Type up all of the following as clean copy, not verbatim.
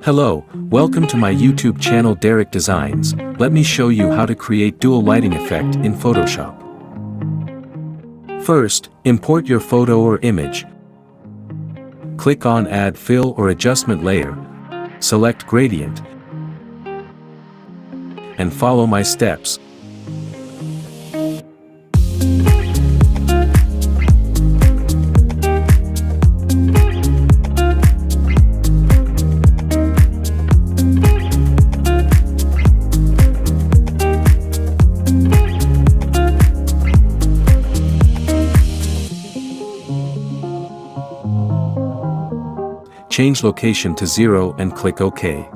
Hello, welcome to my YouTube channel Derrick Designs. Let me show you how to create dual lighting effect in Photoshop. First, import your photo or image. Click on Add Fill or Adjustment Layer. Select Gradient. And follow my steps. Change location to 0 and click OK.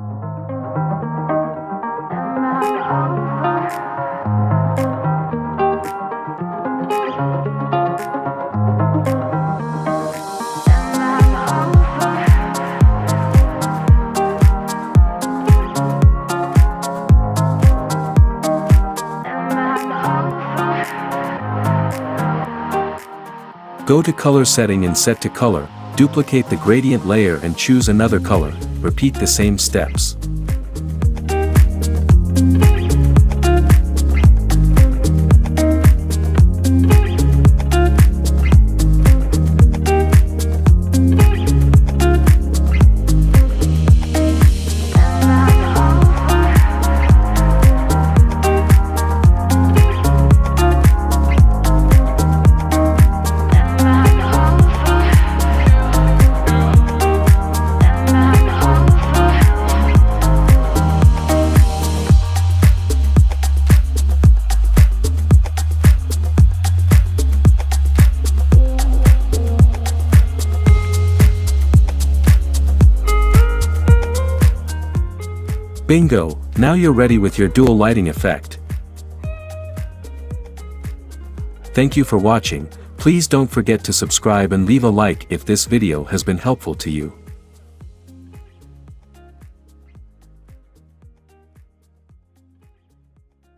Go to Color Setting and Set to Color. Duplicate the gradient layer and choose another color. Repeat the same steps. Bingo! Now you're ready with your dual lighting effect. Thank you for watching. Please don't forget to subscribe and leave a like if this video has been helpful to you.